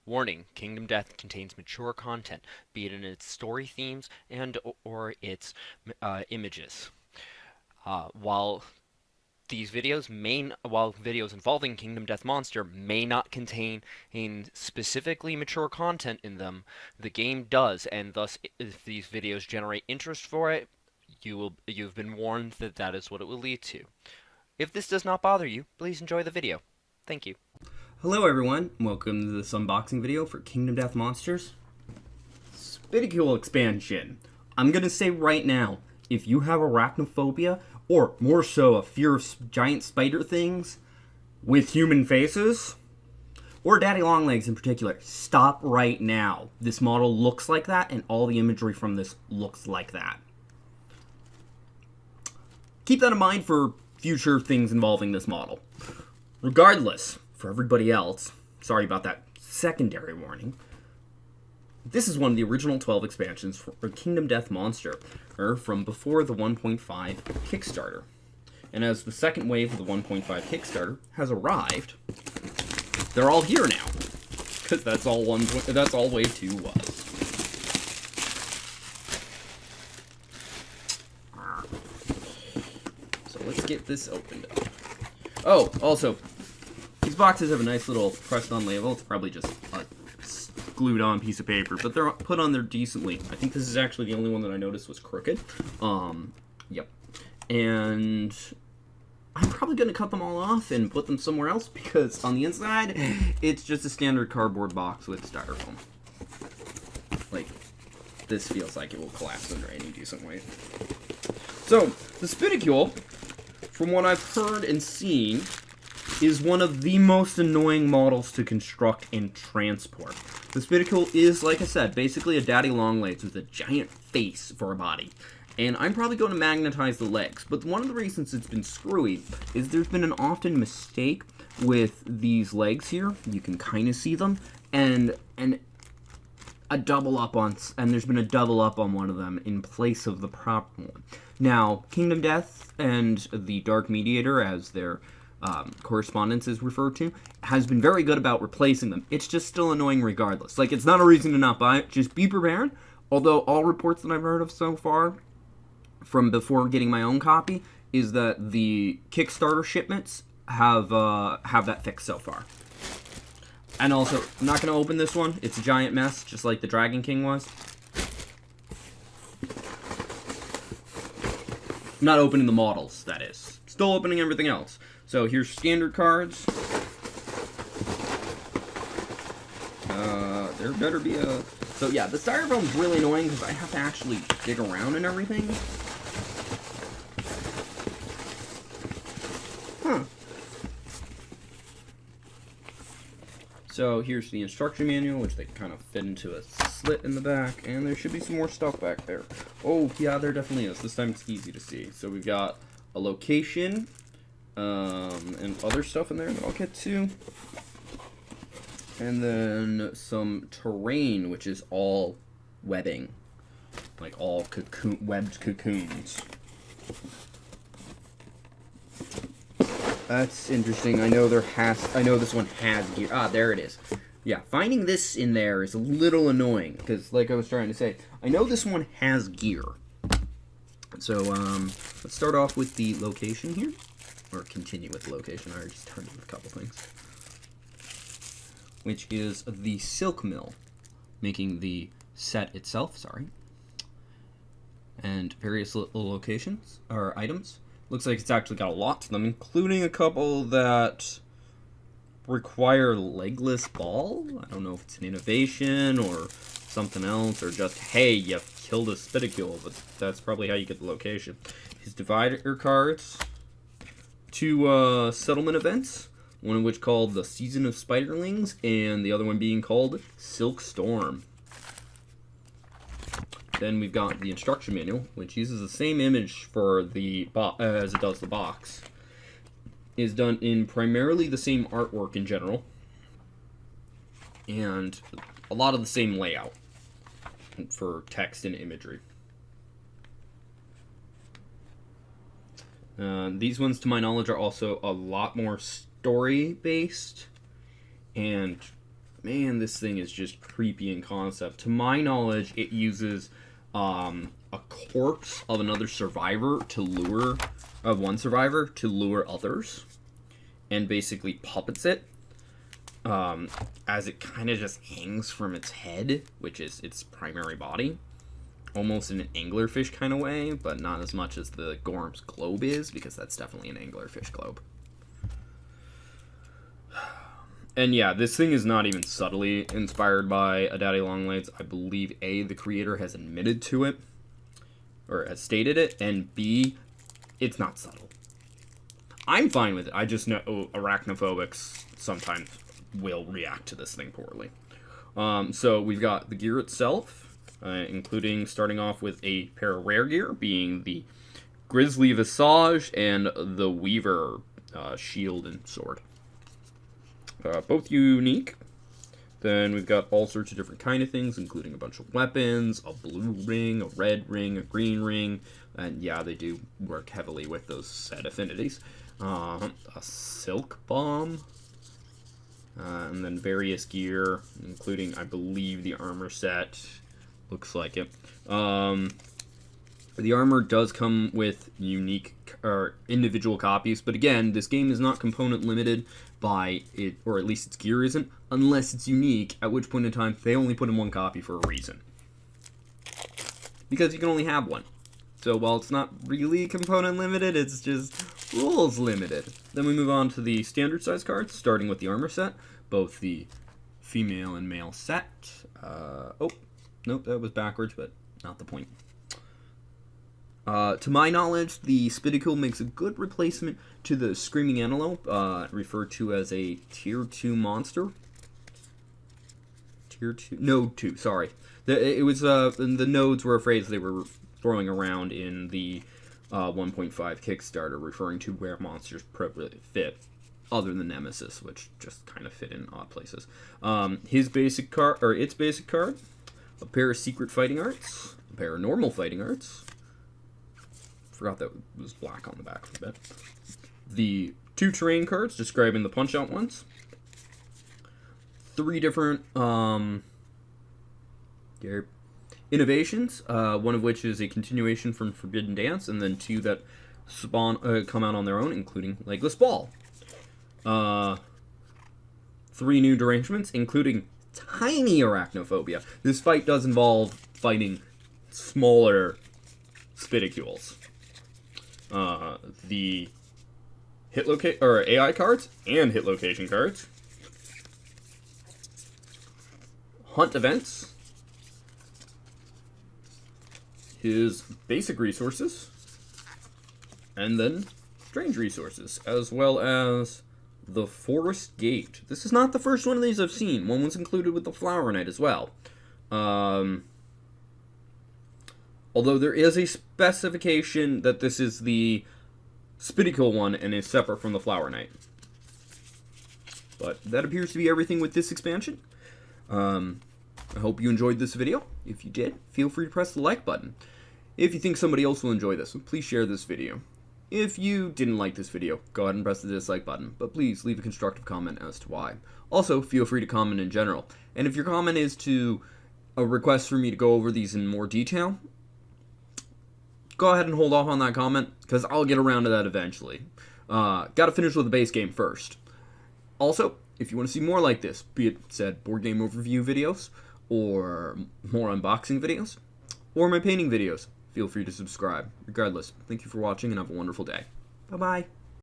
Warning: Kingdom Death contains mature content, be it in its story themes and or its images. While while videos involving Kingdom Death Monster may not contain specifically mature content in them, the game does, and thus, if these videos generate interest for it, you've been warned that that is what it will lead to. If this does not bother you, please enjoy the video. Thank you. Hello everyone, welcome to this unboxing video for Kingdom Death Monsters Spidicules Expansion. I'm gonna say right now, if you have arachnophobia, or more so a fear of giant spider things with human faces, or daddy long legs in particular, stop right now. This model looks like that, and all the imagery from this looks like that. Keep that in mind for future things involving this model. Regardless, for everybody else, sorry about that secondary warning, this is one of the original 12 expansions for Kingdom Death Monster, from before the 1.5 Kickstarter. And as the second wave of the 1.5 Kickstarter has arrived, they're all here now, because that's all Wave 2 was. So let's get this opened up. Oh, also, these boxes have a nice little pressed-on label. It's probably just a glued-on piece of paper, but they're put on there decently. I think this is actually the only one that I noticed was crooked. Yep. And I'm probably going to cut them all off and put them somewhere else, because on the inside, it's just a standard cardboard box with styrofoam. Like, this feels like it will collapse under any decent weight. So, the Spidicule, from what I've heard and seen, is one of the most annoying models to construct and transport. The Spidicule is, like I said, basically a daddy longlegs with a giant face for a body. And I'm probably going to magnetize the legs, but one of the reasons it's been screwy is there's been an often mistake with these legs here. You can kind of see them, and a double up on, and there's been a double up on one of them in place of the proper one. Now, Kingdom Death and the Dark Mediator, as their correspondence is referred to, has been very good about replacing them. It's just still annoying regardless. Like, it's not a reason to not buy it. Just be prepared. Although all reports that I've heard of so far, from before getting my own copy, is that the Kickstarter shipments have that fixed so far. And also, I'm not going to open this one. It's a giant mess, just like the Dragon King was. I'm not opening the models, that is. Still opening everything else. So here's standard cards. There better be a... So yeah, the styrofoam's really annoying because I have to actually dig around and everything. Huh. So here's the instruction manual, which they kind of fit into a slit in the back, and there should be some more stuff back there. Oh, yeah, there definitely is. This time it's easy to see. So we've got a location, and other stuff in there that I'll get to. And then some terrain, which is all webbing. Like all webbed cocoons. That's interesting. I know this one has gear. Ah, there it is. Yeah, finding this in there is a little annoying, because like I was trying to say, I know this one has gear. So, let's start off with the location here. Or continue with the location. I already started with a couple things. Which is the silk mill, making the set itself, sorry. And various little locations, or items. Looks like it's actually got a lot to them, including a couple that require legless ball. I don't know if it's an innovation or something else, or just, hey, you killed a Spidicule, but that's probably how you get the location. His divider cards, two settlement events, one of which called the Season of Spiderlings, and the other one being called Silk Storm. Then we've got the instruction manual, which uses the same image for the as it does the box. Is done in primarily the same artwork in general, and a lot of the same layout for text and imagery. These ones, to my knowledge, are also a lot more story-based and man, this thing is just creepy in concept. To my knowledge, it uses a corpse of another survivor to lure, of one survivor to lure others, and basically puppets it, as it kind of just hangs from its head, which is its primary body, almost in an anglerfish kind of way, but not as much as the Gorm's globe is, because that's definitely an anglerfish globe. And yeah, this thing is not even subtly inspired by a Daddy Longlegs. I believe A, the creator has admitted to it, or has stated it, and B, it's not subtle. I'm fine with it. I just know arachnophobics sometimes will react to this thing poorly. So we've got the gear itself, including starting off with a pair of rare gear, being the Grizzly Visage and the Weaver shield and sword. Both unique. Then we've got all sorts of different kind of things, including a bunch of weapons, a blue ring, a red ring, a green ring, and yeah, they do work heavily with those set affinities. A silk bomb, and then various gear, including, I believe, the armor set. Looks like it. The armor does come with unique or individual copies, but again, this game is not component limited by it, or at least its gear isn't, unless it's unique, at which point in time they only put in one copy for a reason. Because you can only have one. So while it's not really component limited, it's just rules limited. Then we move on to the standard size cards, starting with the armor set, both the female and male set. Oh, nope, that was backwards, but not the point. To my knowledge, the Spidicule makes a good replacement to the Screaming Antelope, referred to as a Tier 2 monster. Tier 2? Node 2, sorry. The nodes were a phrase they were throwing around in the 1.5 Kickstarter, referring to where monsters appropriately fit, other than Nemesis, which just kind of fit in odd places. Its basic card, a pair of secret fighting arts, a pair of normal fighting arts. Forgot that was black on the back of the bit. The 2 terrain cards describing the punch-out ones. 3 different innovations, one of which is a continuation from Forbidden Dance, and then 2 that come out on their own, including Legless Ball. 3 new derangements, including tiny arachnophobia. This fight does involve fighting smaller spidicules. The AI cards and hit location cards. Hunt events. His basic resources. And then strange resources, as well as the Forest Gate. This is not the first one of these I've seen. One was included with the Flower Knight as well. Although there is a specification that this is the Spidicule one and is separate from the Flower Knight. But that appears to be everything with this expansion. I hope you enjoyed this video. If you did, feel free to press the like button. If you think somebody else will enjoy this, please share this video. If you didn't like this video, go ahead and press the dislike button, but please leave a constructive comment as to why. Also, feel free to comment in general. And if your comment is to a request for me to go over these in more detail, go ahead and hold off on that comment, because I'll get around to that eventually. Gotta finish with the base game first. Also, if you want to see more like this, be it said board game overview videos, or more unboxing videos, or my painting videos, feel free to subscribe. Regardless, thank you for watching and have a wonderful day. Bye-bye.